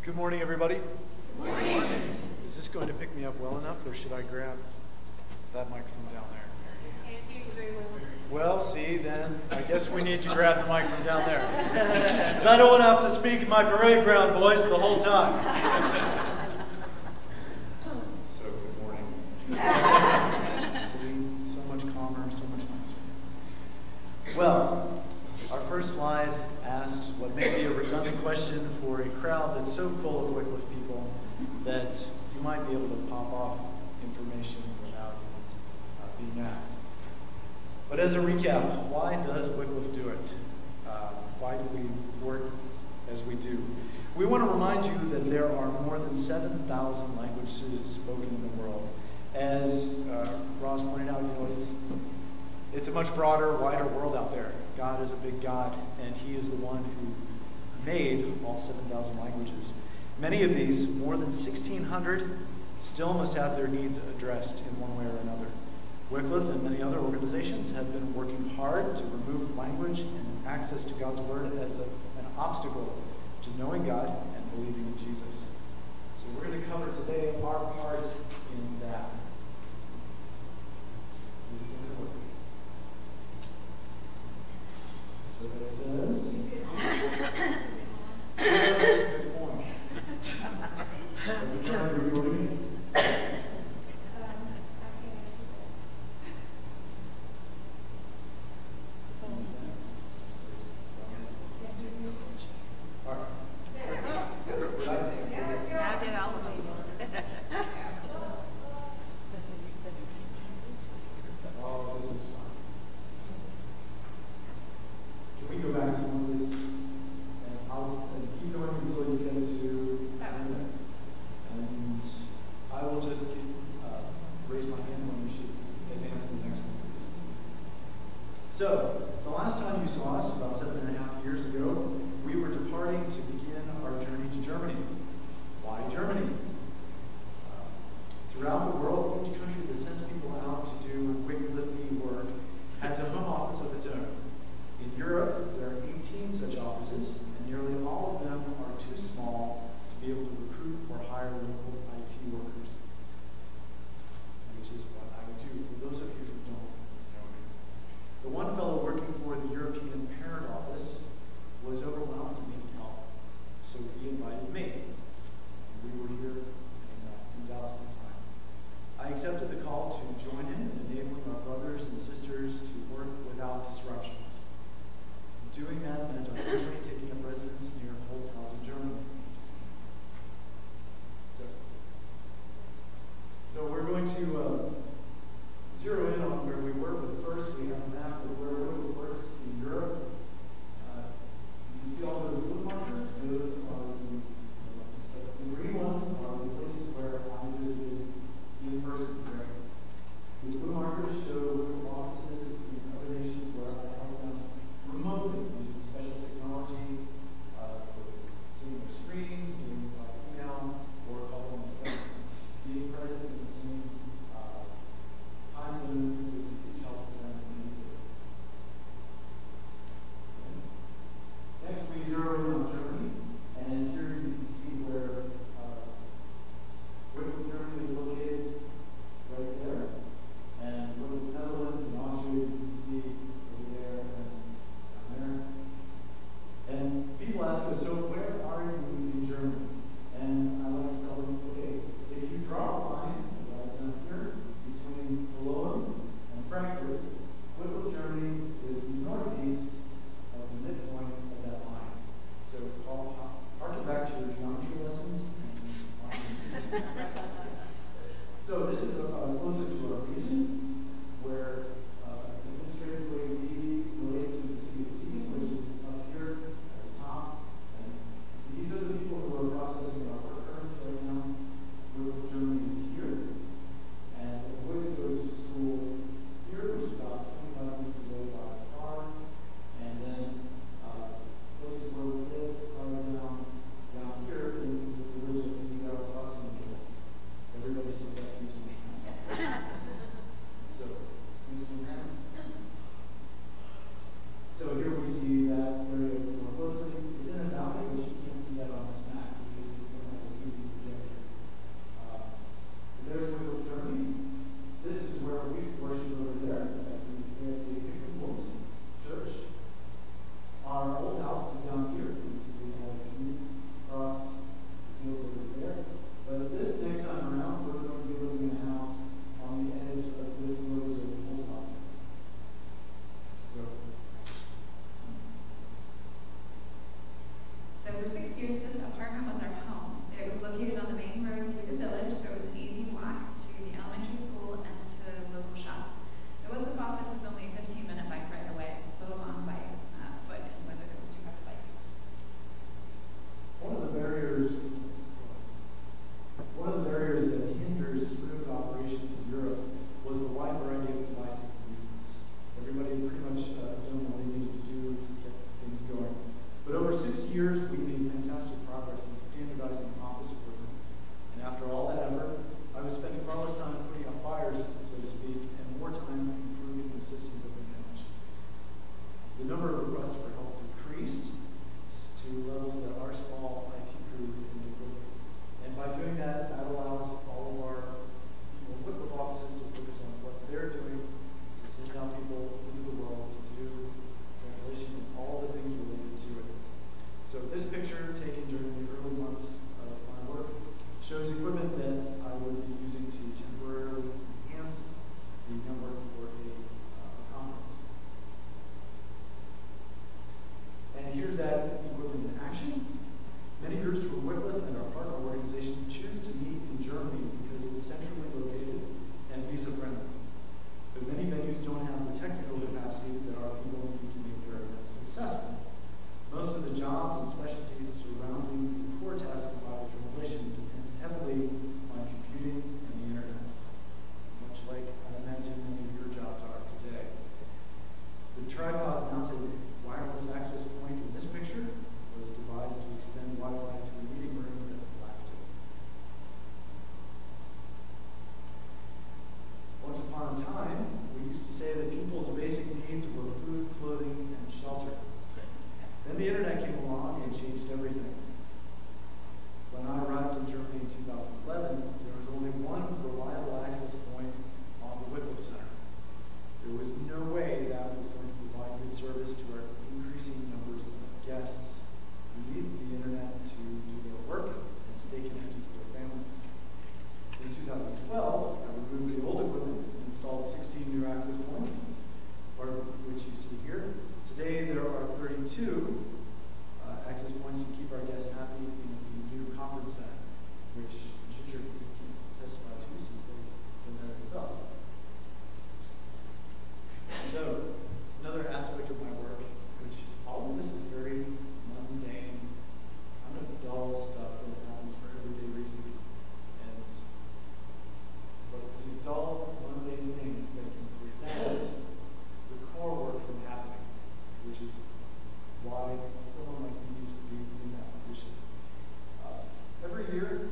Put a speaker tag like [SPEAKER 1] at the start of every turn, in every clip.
[SPEAKER 1] Good morning, everybody. Good morning. Is this going to pick me up well enough, or should I grab that microphone down there?
[SPEAKER 2] I can't hear you very well.
[SPEAKER 1] Well, see, then I guess we need to grab the mic from down there. Because I don't want to have to speak in my parade ground voice the whole time. So, good morning. So much calmer, so much nicer. Well, our first slide asked what may be a redundant question for a crowd that's so full of Wycliffe people that you might be able to pop off information without being asked. But as a recap, why does Wycliffe do it? Why do we work as we do? We want to remind you that there are more than 7,000 languages spoken in the world. As Ross pointed out, it's a much broader, wider world out there. God is a big God, and He is the one who made all 7,000 languages. Many of these, more than 1,600, still must have their needs addressed in one way or another. Wycliffe and many other organizations have been working hard to remove language and access to God's Word as an obstacle to knowing God and believing in Jesus. So we're going to cover today our part in that. So that says, good point. Every time you're recording it. So, the last time you saw us, about 7.5 years ago, we were departing to begin our journey to Germany. Why Germany? Throughout the world, each country that sends people out to do Wycliffe work has a home office of its own. In Europe, there are 18 such offices, and nearly all of them are too small to be able to recruit or hire local IT workers, which is what I would do. For those of you who don't know me, the one fellow working for the European Parent Office was overwhelmed and needed help, so he invited me. And we were here in Dallas at the time. There was no way that was going to provide good service to our increasing numbers of guests who need the internet to do their work and stay connected to their families. In 2012, I removed the old equipment and installed 16 new access points, part of which you see here. Today, there are 32 access points to keep our guests happy in the new conference center, which Ginger can testify to since they've been there themselves. So, another aspect of my work, which all of this is very mundane, kind of dull stuff that happens for everyday reasons. But it's these dull, mundane things that can prevent the core work from happening, which is why someone like me needs to be in that position. Every year,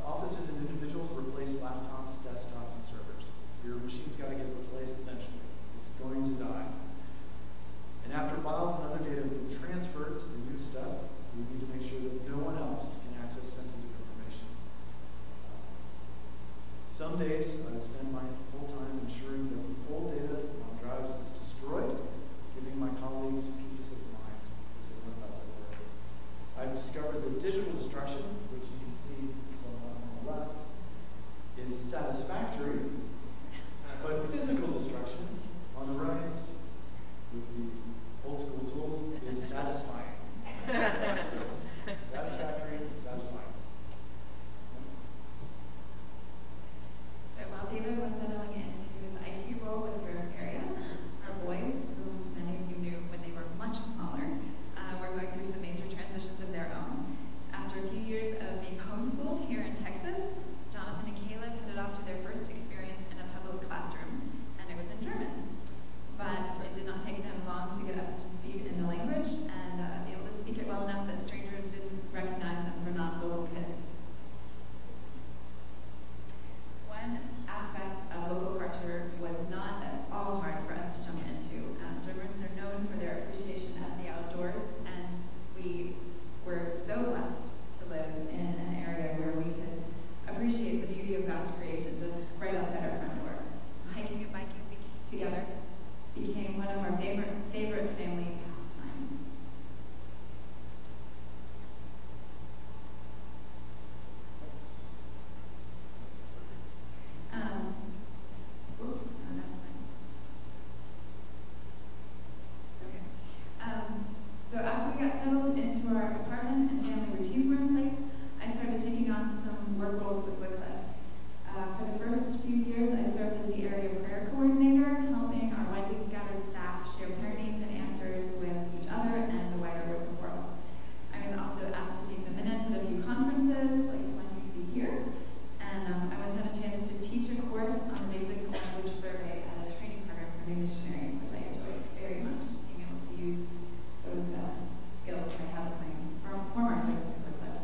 [SPEAKER 1] offices and individuals replace laptops, desktops, and servers. Your machine's got to get replaced eventually. It's going to die. And after files and other data have been transferred to the new stuff, we need to make sure that no one else can access sensitive information. Some days, I spend my whole time ensuring that the old data on drives is destroyed, giving my colleagues peace of mind as they learn about their work. I've discovered that digital destruction, which you can see somewhat on the left, is satisfactory, but physical destruction on the right, with the old school tools, is satisfying. Satisfactory, satisfying.
[SPEAKER 2] So while David was settling into his IT role with Grove Area, our boys, who many of you knew when they were much smaller, were going through some major transitions of their own. After a few years of being homeschooled here in Texas, Jonathan and Caleb headed off to their first experience in a public classroom, and it was in German. But it did not take them long to get up to speed in the language and be able to speak it well enough that strangers didn't recognize them for non-local kids. One aspect of local culture was not at all hard for us to jump into. Germans are known for their appreciation of the outdoors, and we were so blessed to live in an area where we could appreciate the beauty of God's creation just right outside our front door. So hiking and biking together became one of our favorite family pastimes. So after we got settled into our apartment and family routines were in place, I started taking on some work roles with Wycliffe. For the first few years, I served as the area prayer coordinator, helping our widely scattered staff share prayer needs and answers with each other and the wider working world. I was also asked to take the minutes at a few conferences, like the one you see here, and I had a chance to teach a course on the basics of language survey at a training program for new missionaries, which I enjoyed very much, being able to use those skills that I have from our service with Wycliffe.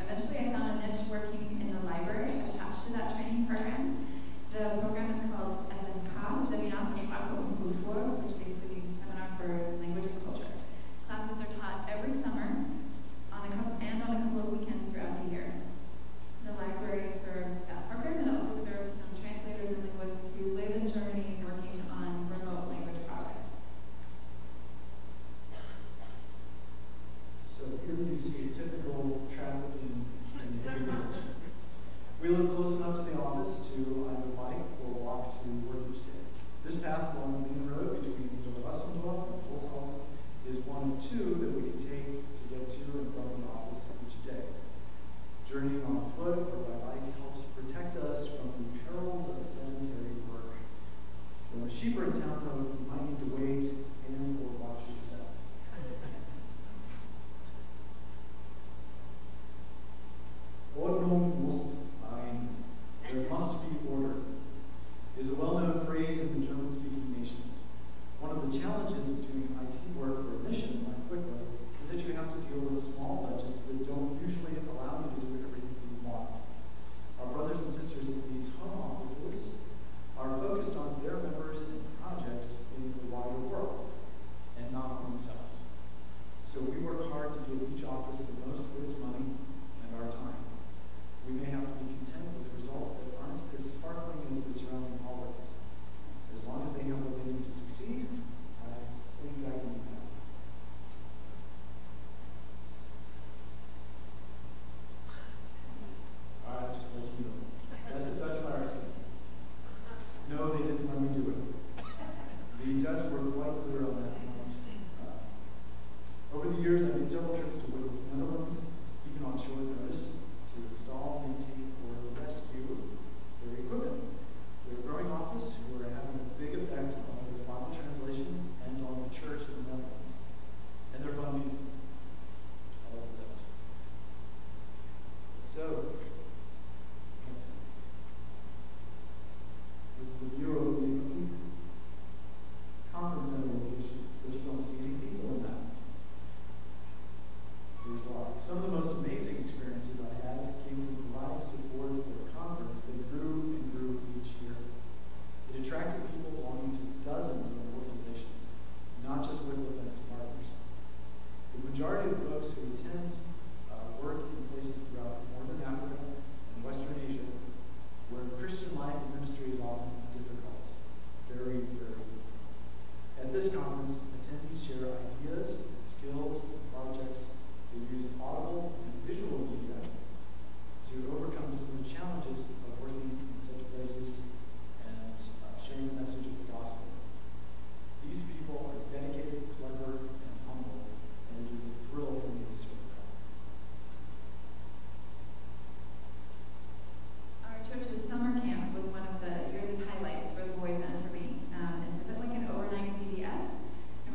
[SPEAKER 2] Eventually, I found a niche working in the library attached to that training program. The program is called SSK, Seminar für Sprache und Kultur, which basically means Seminar for Language and Culture. Classes are taught every summer on a couple of weekends throughout the year. The library serves that program. It also serves some translators and linguists who live in Germany working on remote language projects.
[SPEAKER 1] So here you see a typical traffic in neighborhood. We live close enough to the office to either bike or walk to work each day. This path along the main road between Oberwassendorf and Holzhausen is one of two that we can take to get to and from the office each day. Journeying on foot or by bike helps protect us from the perils of sedentary work. When the sheep are in town, though, you might need to wait and or watch your step. Ordnung muss sein. There must be order is a well-known phrase in the German-speaking nations. One of the challenges of doing IT work for a mission like Wycliffe is that you have to deal with small budgets that don't usually allow you to do everything you want. Our brothers and sisters in these home offices are focused on their members and projects in the wider world. At this conference, attendees share ideas, skills, and projects that use audible and visual media to overcome some of the challenges of working in such places and sharing the message of the gospel. These people are dedicated, clever, and humble, and it is a thrill for me to serve them.
[SPEAKER 2] Our church's summer camp was one of the yearly highlights for the boys and for me. It's a bit like an overnight VBS, and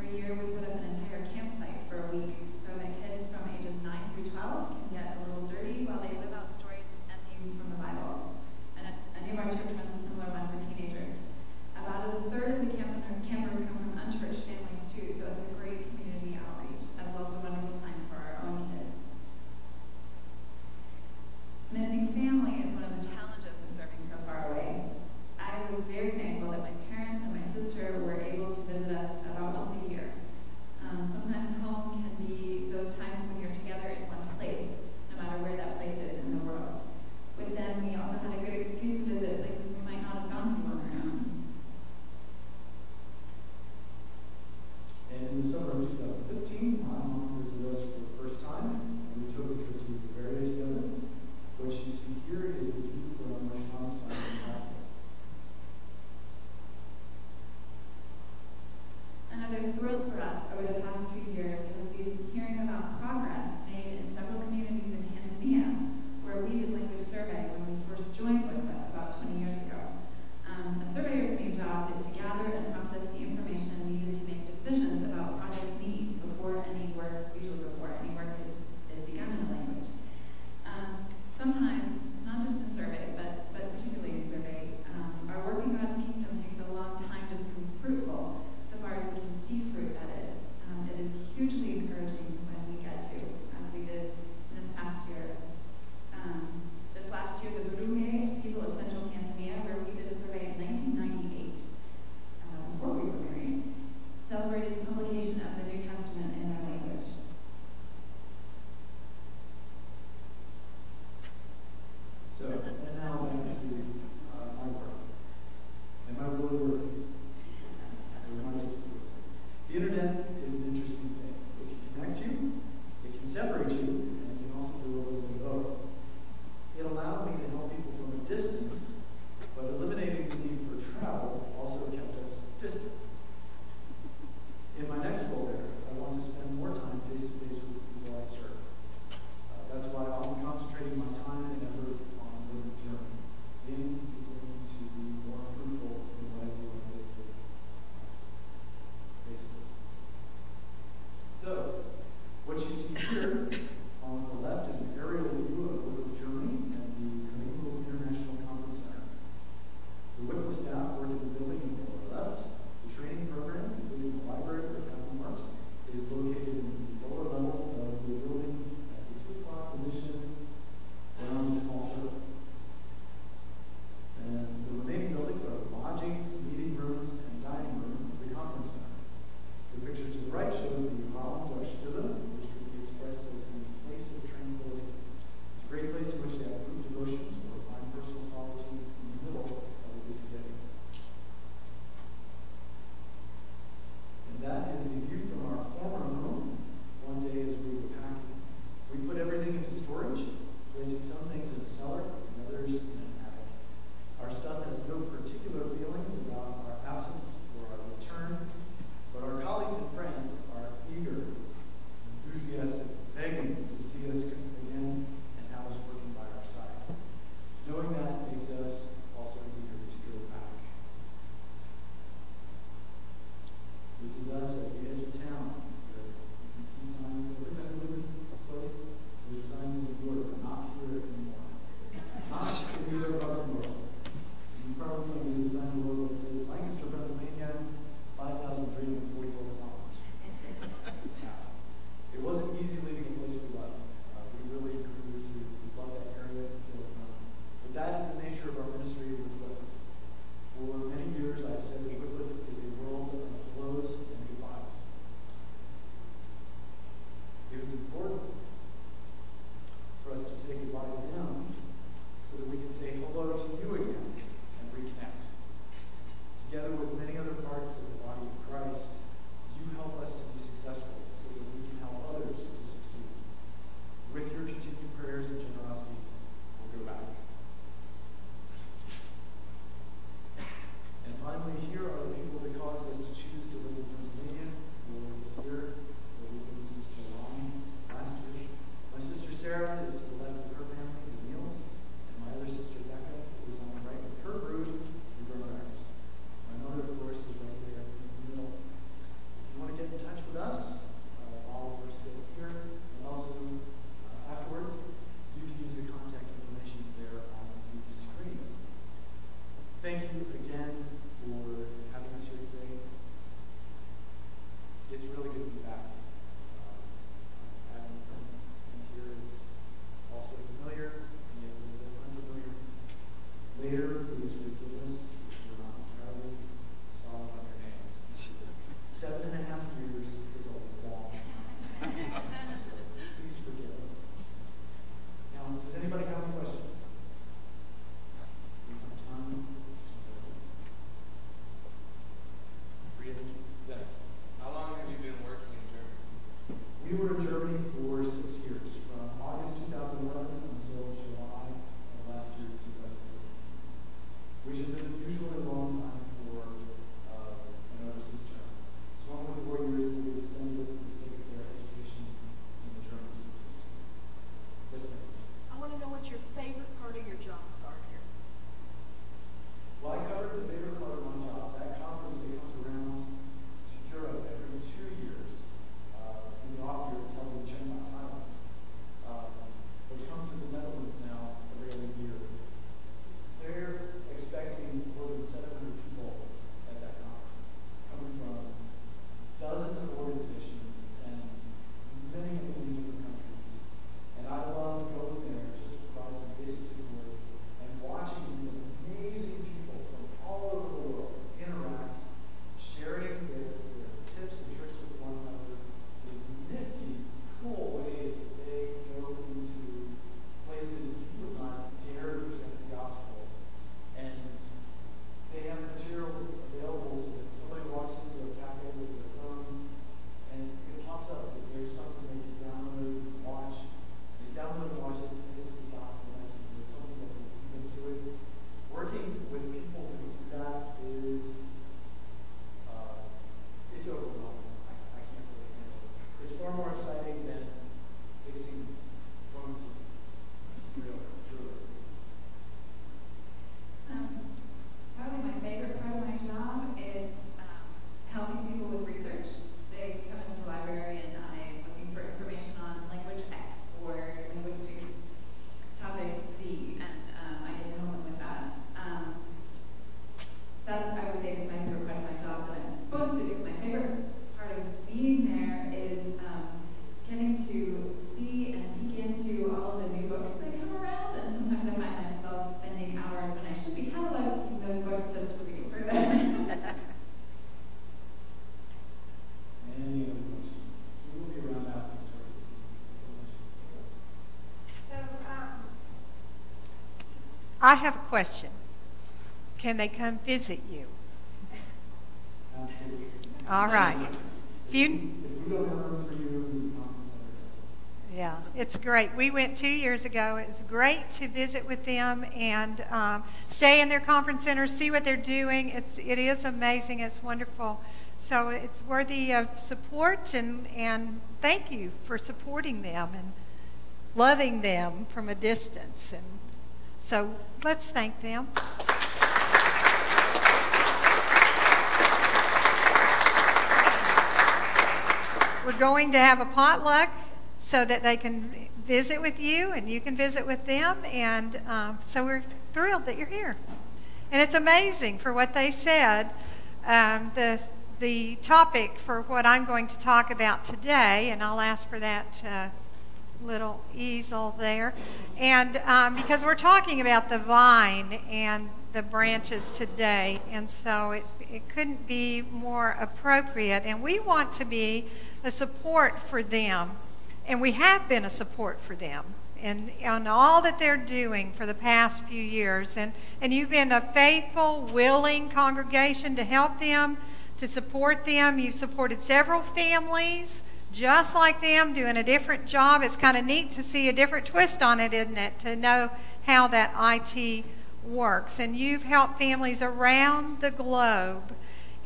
[SPEAKER 3] I have a question. Can they come visit you?
[SPEAKER 1] Absolutely.
[SPEAKER 3] All right.
[SPEAKER 1] If we don't have room for you, we can
[SPEAKER 3] yeah, it's great. We went 2 years ago. It was great to visit with them and stay in their conference center, see what they're doing. It is amazing. It's wonderful. So it's worthy of support, and thank you for supporting them and loving them from a distance. And so let's thank them. We're going to have a potluck so that they can visit with you and you can visit with them. And so we're thrilled that you're here. And it's amazing for what they said. The topic for what I'm going to talk about today, and I'll ask for that little easel there, and because we're talking about the vine and the branches today, and so it couldn't be more appropriate. And we want to be a support for them, and we have been a support for them and on all that they're doing for the past few years. And you've been a faithful, willing congregation to help them, to support them. You've supported several families just like them, doing a different job. It's kind of neat to see a different twist on it, isn't it, to know how that IT works. And you've helped families around the globe,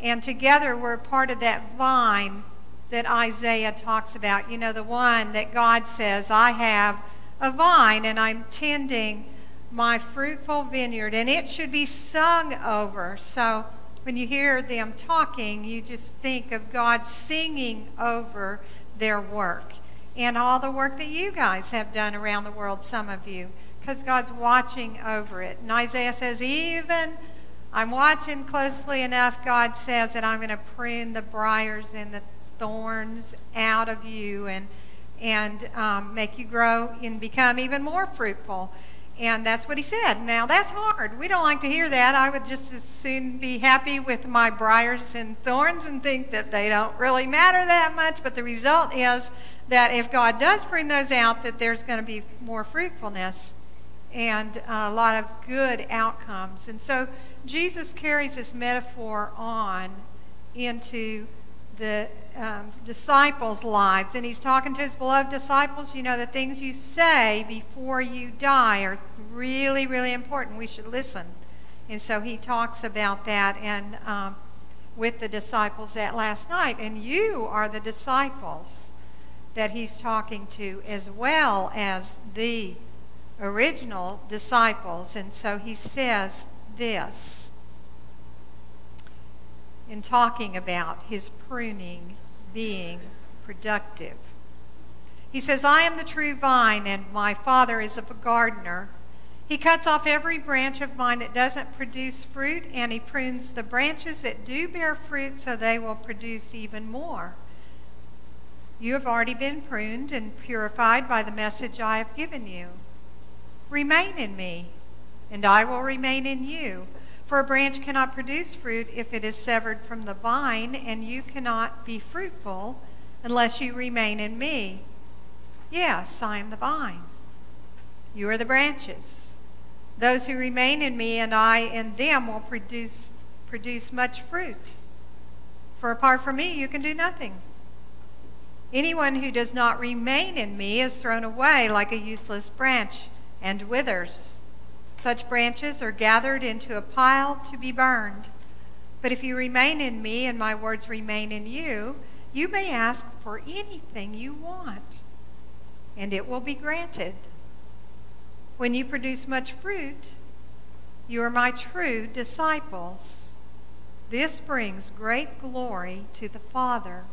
[SPEAKER 3] and together we're part of that vine that Isaiah talks about. You know, the one that God says, I have a vine and I'm tending my fruitful vineyard, and it should be sung over. So when you hear them talking, you just think of God singing over their work and all the work that you guys have done around the world, some of you, because God's watching over it. And Isaiah says, even I'm watching closely enough, God says, that I'm going to prune the briars and the thorns out of you and make you grow and become even more fruitful. And that's what he said. Now, that's hard. We don't like to hear that. I would just as soon be happy with my briars and thorns and think that they don't really matter that much. But the result is that if God does bring those out, that there's going to be more fruitfulness and a lot of good outcomes. And so Jesus carries this metaphor on into the disciples' lives, and he's talking to his beloved disciples. You know, the things you say before you die are really, really important. We should listen. And so he talks about that and with the disciples that last night. And you are the disciples that he's talking to, as well as the original disciples. And so he says this in talking about his pruning being productive. He says, I am the true vine, and my Father is a gardener. He cuts off every branch of mine that doesn't produce fruit, and he prunes the branches that do bear fruit so they will produce even more. You have already been pruned and purified by the message I have given you. Remain in me, and I will remain in you. For a branch cannot produce fruit if it is severed from the vine, and you cannot be fruitful unless you remain in me. Yes, I am the vine. You are the branches. Those who remain in me and I in them will produce much fruit. For apart from me, you can do nothing. Anyone who does not remain in me is thrown away like a useless branch and withers. Such branches are gathered into a pile to be burned. But if you remain in me and my words remain in you, you may ask for anything you want, and it will be granted. When you produce much fruit, you are my true disciples. This brings great glory to the Father.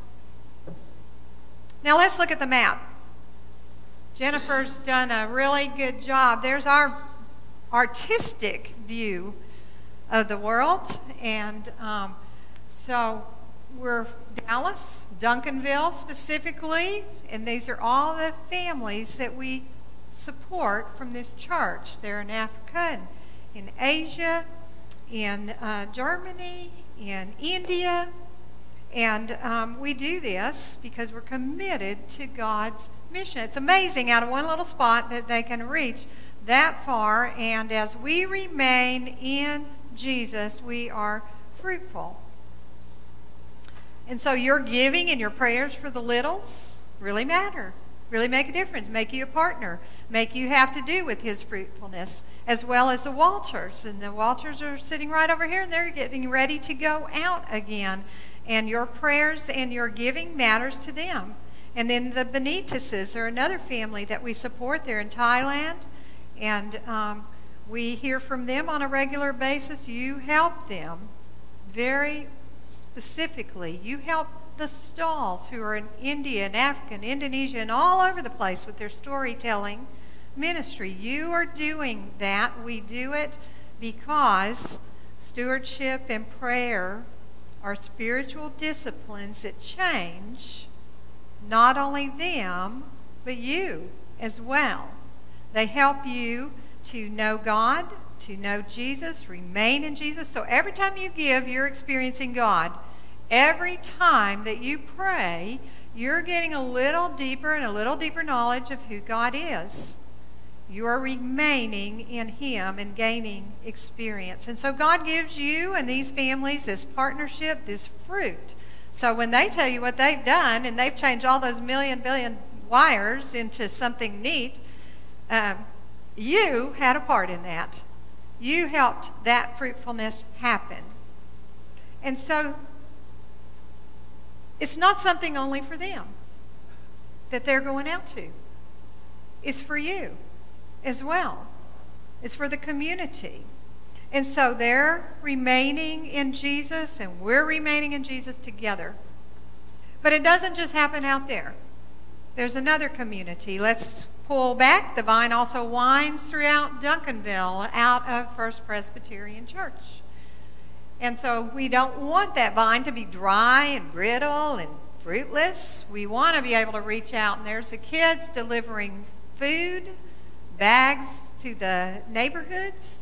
[SPEAKER 3] Now let's look at the map. Jennifer's done a really good job. There's our artistic view of the world, and so we're Dallas, Duncanville specifically, and these are all the families that we support from this church. They're in Africa and in Asia, in Germany, in India, and we do this because we're committed to God's mission. It's amazing out of one little spot that they can reach that far, and as we remain in Jesus, we are fruitful. And so your giving and your prayers for the littles really matter, really make a difference, make you a partner, make you have to do with his fruitfulness, as well as the Walters. And the Walters are sitting right over here, and they're getting ready to go out again. And your prayers and your giving matters to them. And then the Benitez's are another family that we support there in Thailand. And we hear from them on a regular basis. You help them very specifically. You help the Stalls, who are in India and Africa and Indonesia and all over the place with their storytelling ministry. You are doing that. We do it because stewardship and prayer are spiritual disciplines that change not only them, but you as well. They help you to know God, to know Jesus, remain in Jesus. So every time you give, you're experiencing God. Every time that you pray, you're getting a little deeper and a little deeper knowledge of who God is. You are remaining in him and gaining experience. And so God gives you and these families this partnership, this fruit. So when they tell you what they've done, and they've changed all those billion wires into something neat, you had a part in that. You helped that fruitfulness happen. And so it's not something only for them that they're going out to. It's for you as well. It's for the community. And so they're remaining in Jesus, and we're remaining in Jesus together. But it doesn't just happen out there. There's another community. Let's pull back. The vine also winds throughout Duncanville out of First Presbyterian Church. And so we don't want that vine to be dry and brittle and fruitless. We want to be able to reach out. And there's the kids delivering food, bags to the neighborhoods,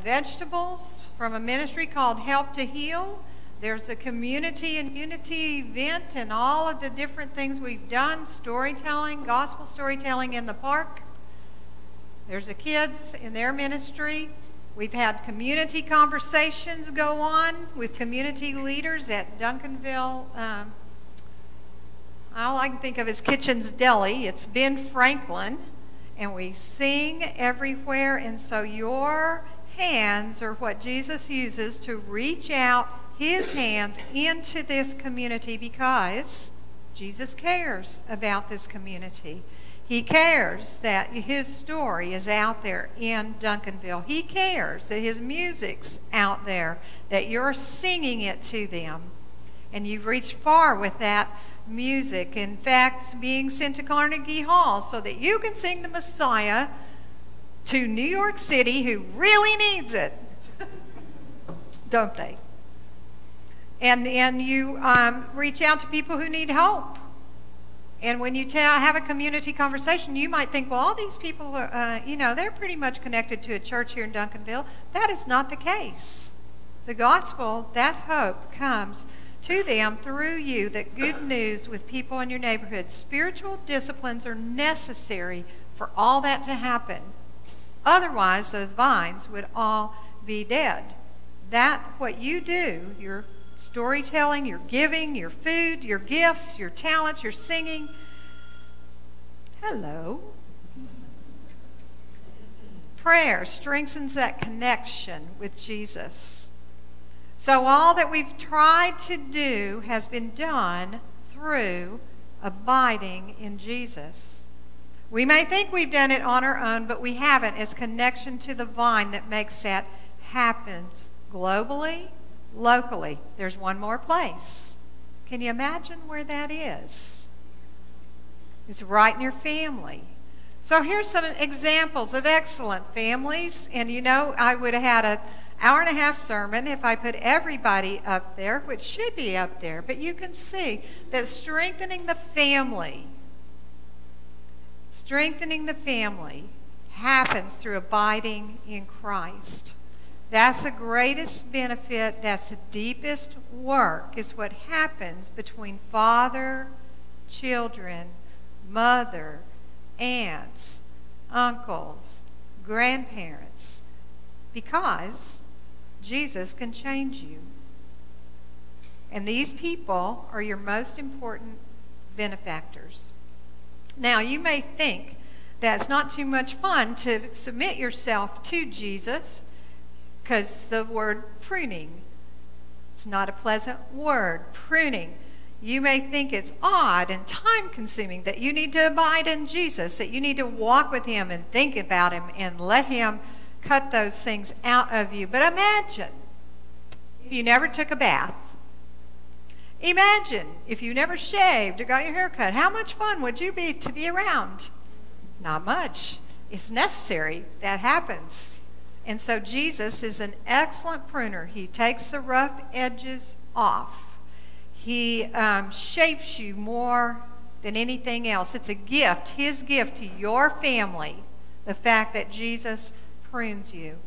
[SPEAKER 3] vegetables from a ministry called Help to Heal. There's a community and unity event and all of the different things we've done, storytelling, gospel storytelling in the park. There's the kids in their ministry. We've had community conversations go on with community leaders at Duncanville. All I can think of is Kitchen's Deli. It's Ben Franklin. And we sing everywhere. And so your hands are what Jesus uses to reach out his hands into this community, because Jesus cares about this community. He cares that his story is out there in Duncanville. He cares that his music's out there, that you're singing it to them. And you've reached far with that music. In fact, being sent to Carnegie Hall so that you can sing the Messiah to New York City, who really needs it. Don't they? And you reach out to people who need hope. And when you have a community conversation, you might think, well, all these people, they're pretty much connected to a church here in Duncanville. That is not the case. The gospel, that hope comes to them through you, that good news with people in your neighborhood. Spiritual disciplines are necessary for all that to happen. Otherwise, those vines would all be dead. What you do, your storytelling, your giving, your food, your gifts, your talents, your singing. Hello. Prayer strengthens that connection with Jesus. So all that we've tried to do has been done through abiding in Jesus. We may think we've done it on our own, but we haven't. It's connection to the vine that makes that happen globally, locally. There's one more place. Can you imagine where that is? It's right in your family. So here's some examples of excellent families. And I would have had an hour-and-a-half sermon if I put everybody up there, which should be up there. But you can see that strengthening the family happens through abiding in Christ. That's the greatest benefit. That's the deepest work, is what happens between father, children, mother, aunts, uncles, grandparents, because Jesus can change you. And these people are your most important benefactors. Now, you may think that it's not too much fun to submit yourself to Jesus, because the word pruning, it's not a pleasant word, pruning. You may think it's odd and time-consuming that you need to abide in Jesus, that you need to walk with him and think about him and let him cut those things out of you. But imagine if you never took a bath. Imagine if you never shaved or got your hair cut. How much fun would you be to be around? Not much. It's necessary. That happens. And so Jesus is an excellent pruner. He takes the rough edges off. He shapes you more than anything else. It's a gift, his gift to your family, the fact that Jesus prunes you.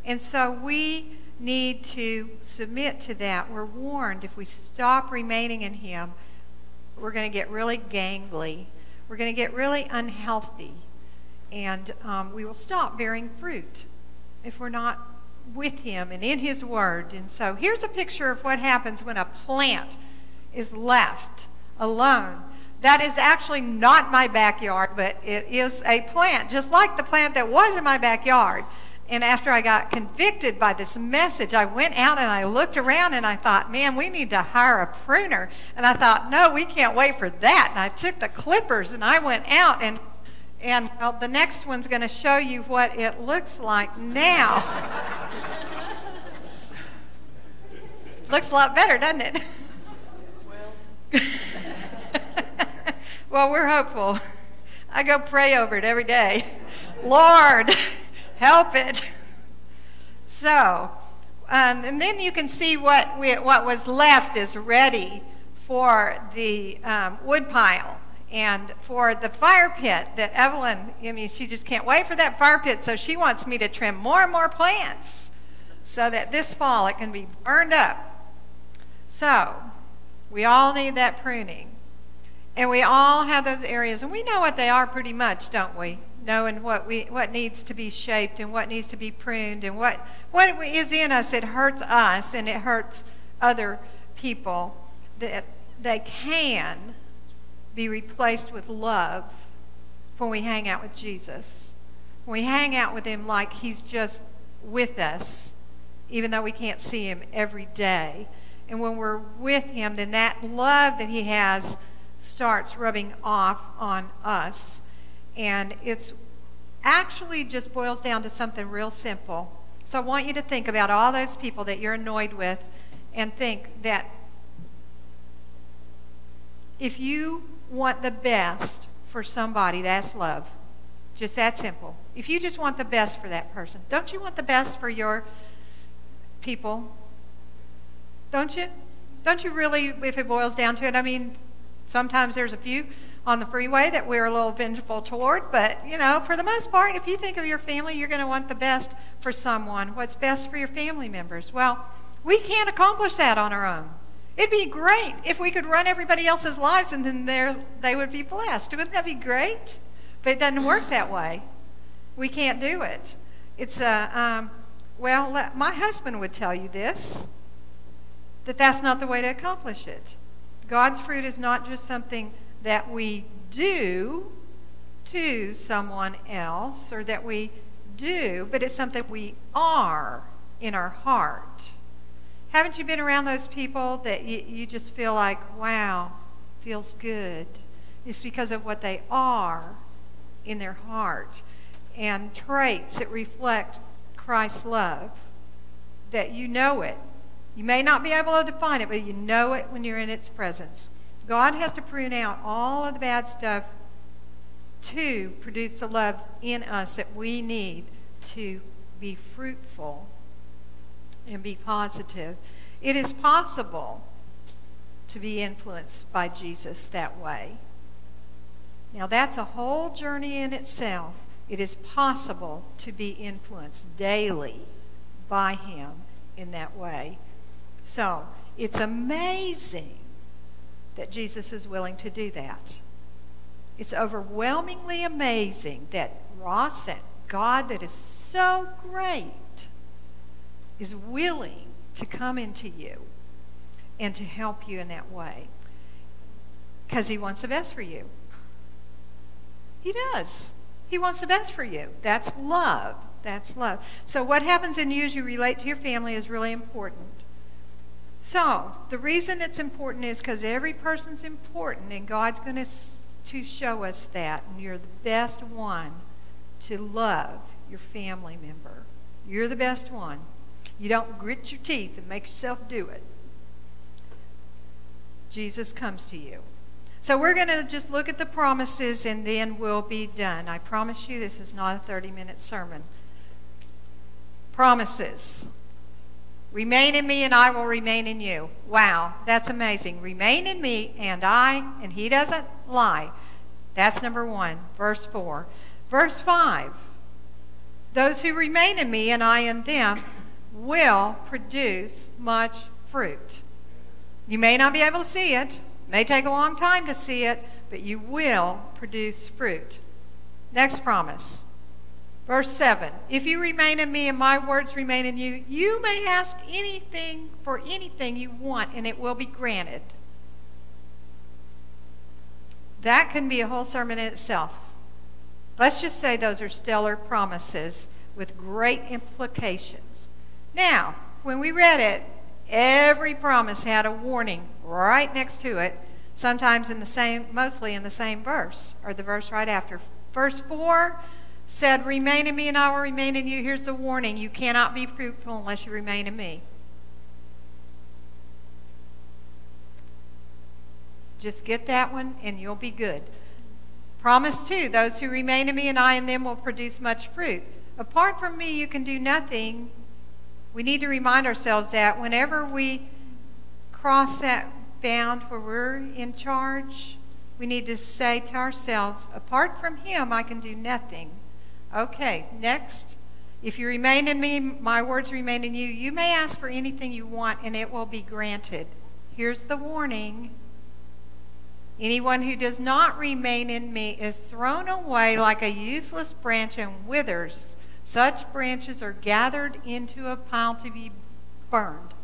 [SPEAKER 3] And so we need to submit to that. We're warned if we stop remaining in him, we're going to get really gangly. We're going to get really unhealthy. And we will stop bearing fruit if we're not with him and in his word. And so here's a picture of what happens when a plant is left alone. That is actually not my backyard, but it is a plant, just like the plant that was in my backyard. And after I got convicted by this message, I went out and I looked around and I thought, man, we need to hire a pruner. And I thought, no, we can't wait for that. And I took the clippers and I went out and well, the next one's going to show you what it looks like now. Looks a lot better, doesn't it? Well, we're hopeful. I go pray over it every day. Lord, help it. So, and then you can see what was left is ready for the wood pile and for the fire pit that Evelyn, I mean, she just can't wait for that fire pit, so she wants me to trim more and more plants so that this fall it can be burned up. So, we all need that pruning. And we all have those areas, and we know what they are pretty much, don't we? Knowing what needs to be shaped and what needs to be pruned and what is in us, it hurts us and it hurts other people. That they can be replaced with love when we hang out with Jesus. When we hang out with him like he's just with us, even though we can't see him every day. And when we're with him, then that love that he has starts rubbing off on us. And it's actually just boils down to something real simple. So I want you to think about all those people that you're annoyed with and think that if you want the best for somebody, that's love. Just that simple. If you just want the best for that person, don't you want the best for your people? Don't you? Don't you really, if it boils down to it? I mean, sometimes there's a few on the freeway that we're a little vengeful toward, but, you know, for the most part, if you think of your family, you're going to want the best for someone. What's best for your family members? Well, we can't accomplish that on our own. It'd be great if we could run everybody else's lives and then they would be blessed. Wouldn't that be great? But it doesn't work that way. We can't do it. It's well, my husband would tell you this, that's not the way to accomplish it. God's fruit is not just something that we do to someone else or that we do, but it's something we are in our heart. Haven't you been around those people that you just feel like, wow, feels good? It's because of what they are in their heart and traits that reflect Christ's love, that you know it. You may not be able to define it, but you know it when you're in its presence. God has to prune out all of the bad stuff to produce the love in us that we need to be fruitful and be positive. It is possible to be influenced by Jesus that way. Now, that's a whole journey in itself. It is possible to be influenced daily by him in that way. So, it's amazing that Jesus is willing to do that. It's overwhelmingly amazing that Ross, that God that is so great is willing to come into you and to help you in that way because he wants the best for you. He does. He wants the best for you. That's love. That's love. So what happens in you as you relate to your family is really important. So the reason it's important is because every person's important, and God's going to show us that. And you're the best one to love your family member. You're the best one. You don't grit your teeth and make yourself do it. Jesus comes to you. So we're going to just look at the promises and then we'll be done. I promise you this is not a 30-minute sermon. Promises. Remain in me and I will remain in you. Wow, that's amazing. Remain in me and he doesn't lie. That's number 1. Verse 4. Verse 5. Those who remain in me and I in them will produce much fruit. You may not be able to see it. It may take a long time to see it, but you will produce fruit. Next promise. Verse 7. If you remain in me and my words remain in you, you may ask anything for anything you want, and it will be granted. That can be a whole sermon in itself. Let's just say those are stellar promises with great implications. Now, when we read it, every promise had a warning right next to it, sometimes mostly in the same verse, or the verse right after. Verse 4 said, remain in me and I will remain in you. Here's the warning. You cannot be fruitful unless you remain in me. Just get that one and you'll be good. Promise 2, those who remain in me and I in them will produce much fruit. Apart from me, you can do nothing. We need to remind ourselves that whenever we cross that bound where we're in charge, we need to say to ourselves, apart from him, I can do nothing. Okay, next. If you remain in me, my words remain in you, you may ask for anything you want and it will be granted. Here's the warning. Anyone who does not remain in me is thrown away like a useless branch and withers. Such branches are gathered into a pile to be burned.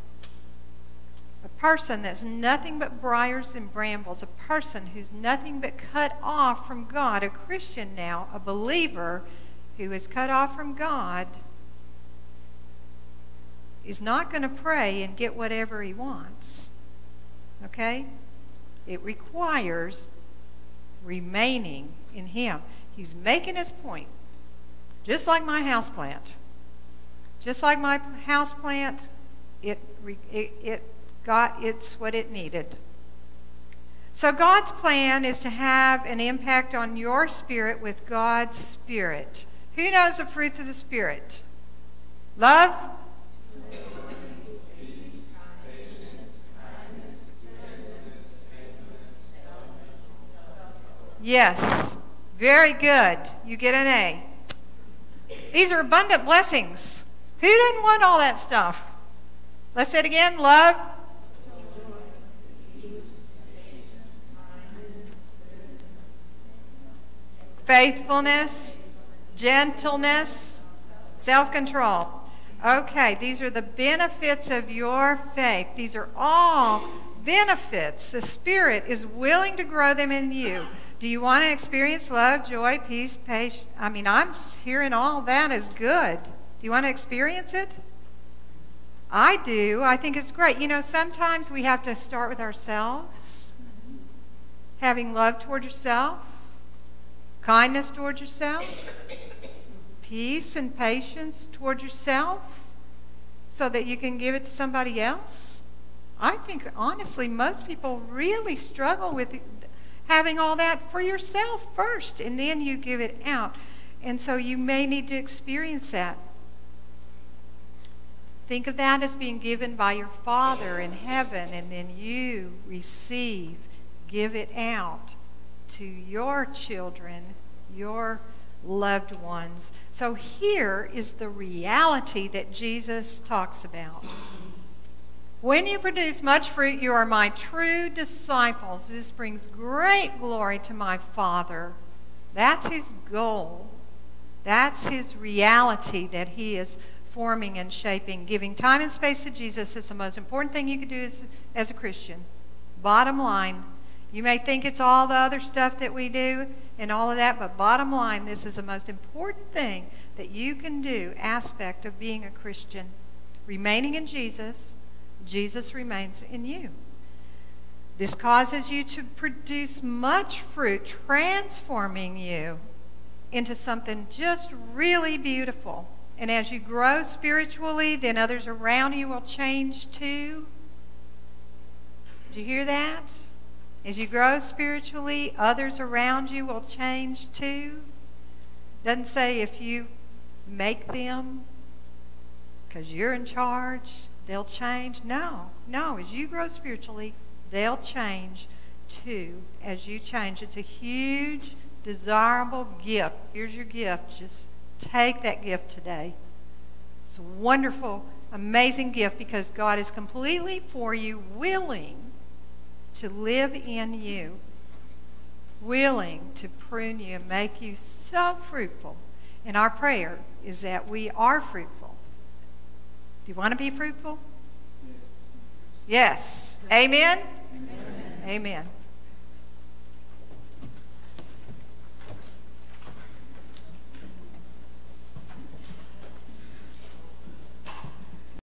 [SPEAKER 3] A person that's nothing but briars and brambles, a person who's nothing but cut off from God, a Christian now, a believer who is cut off from God, is not going to pray and get whatever he wants. Okay? It requires remaining in him. He's making his point. Just like my houseplant. Just like my houseplant, it's what it needed. So God's plan is to have an impact on your spirit with God's Spirit. Who knows the fruits of the Spirit? Love? Yes. Very good. You get an A. These are abundant blessings. Who didn't want all that stuff? Let's say it again. Love. Faithfulness. Gentleness. Self-control. Okay, these are the benefits of your faith. These are all benefits. The Spirit is willing to grow them in you. Do you want to experience love, joy, peace, patience? I mean, I'm hearing all that is good. Do you want to experience it? I do. I think it's great. You know, sometimes we have to start with ourselves. Having love toward yourself. Kindness toward yourself. Peace and patience toward yourself. So that you can give it to somebody else. I think, honestly, most people really struggle with having all that for yourself first, and then you give it out. And so you may need to experience that. Think of that as being given by your Father in heaven, and then you receive, give it out to your children, your loved ones. So here is the reality that Jesus talks about. When you produce much fruit, you are my true disciples. This brings great glory to my Father. That's his goal. That's his reality that he is forming and shaping. Giving time and space to Jesus is the most important thing you can do as a Christian. Bottom line, you may think it's all the other stuff that we do and all of that, but bottom line, this is the most important thing that you can do, aspect of being a Christian. Remaining in Jesus, Jesus remains in you. This causes you to produce much fruit, transforming you into something just really beautiful. And as you grow spiritually, then others around you will change too. Did you hear that? As you grow spiritually, others around you will change too. Doesn't say if you make them because you're in charge, they'll change. No, as you grow spiritually, they'll change too as you change. It's a huge, desirable gift. Here's your gift. Just take that gift today. It's a wonderful, amazing gift because God is completely for you, willing to live in you, willing to prune you and make you so fruitful. And our prayer is that we are fruitful. Do you want to be fruitful? Yes. Amen? Amen. Amen.